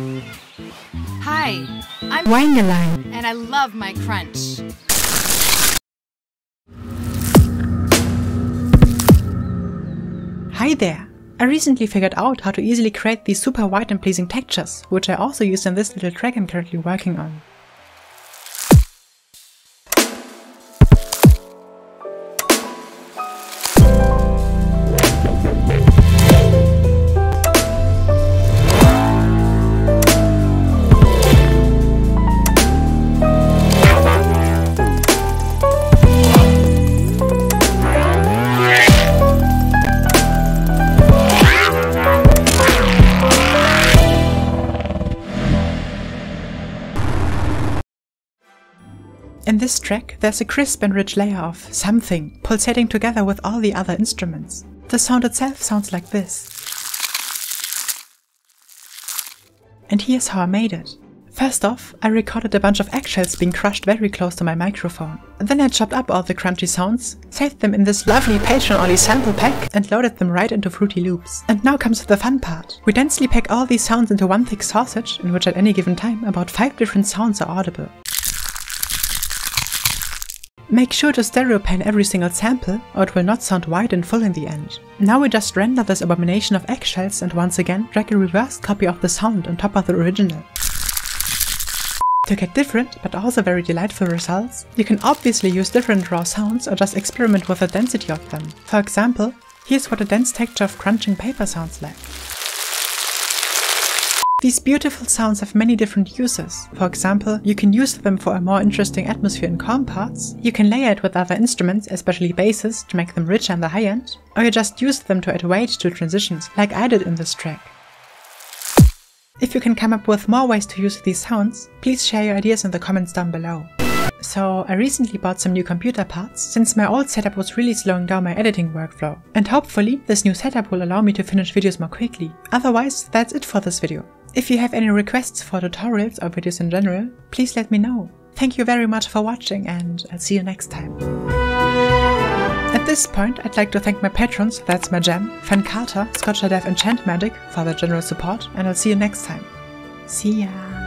Hi, I'm Wangaline, and I love my crunch. Hi there! I recently figured out how to easily create these super white and pleasing textures, which I also use in this little track I'm currently working on. In this track, there's a crisp and rich layer of something pulsating together with all the other instruments. The sound itself sounds like this. And here's how I made it. First off, I recorded a bunch of eggshells being crushed very close to my microphone. Then I chopped up all the crunchy sounds, saved them in this lovely Patreon-only sample pack, and loaded them right into Fruity Loops. And now comes the fun part. We densely pack all these sounds into one thick sausage, in which at any given time about 5 different sounds are audible. Make sure to stereo pan every single sample, or it will not sound wide and full in the end. Now we just render this abomination of eggshells and once again drag a reversed copy of the sound on top of the original. To get different, but also very delightful results, you can obviously use different raw sounds or just experiment with the density of them. For example, here's what a dense texture of crunching paper sounds like. These beautiful sounds have many different uses. For example, you can use them for a more interesting atmosphere in calm parts, you can layer it with other instruments, especially basses, to make them richer in the high end, or you just use them to add weight to transitions, like I did in this track. If you can come up with more ways to use these sounds, please share your ideas in the comments down below. So I recently bought some new computer parts, since my old setup was really slowing down my editing workflow. And hopefully this new setup will allow me to finish videos more quickly. Otherwise, that's it for this video. If you have any requests for tutorials or videos in general, please let me know. Thank you very much for watching and I'll see you next time. At this point, I'd like to thank my patrons, that's my Gem, Fan Carter, Scotchadev and Chantmagic for their generous support, and I'll see you next time. See ya!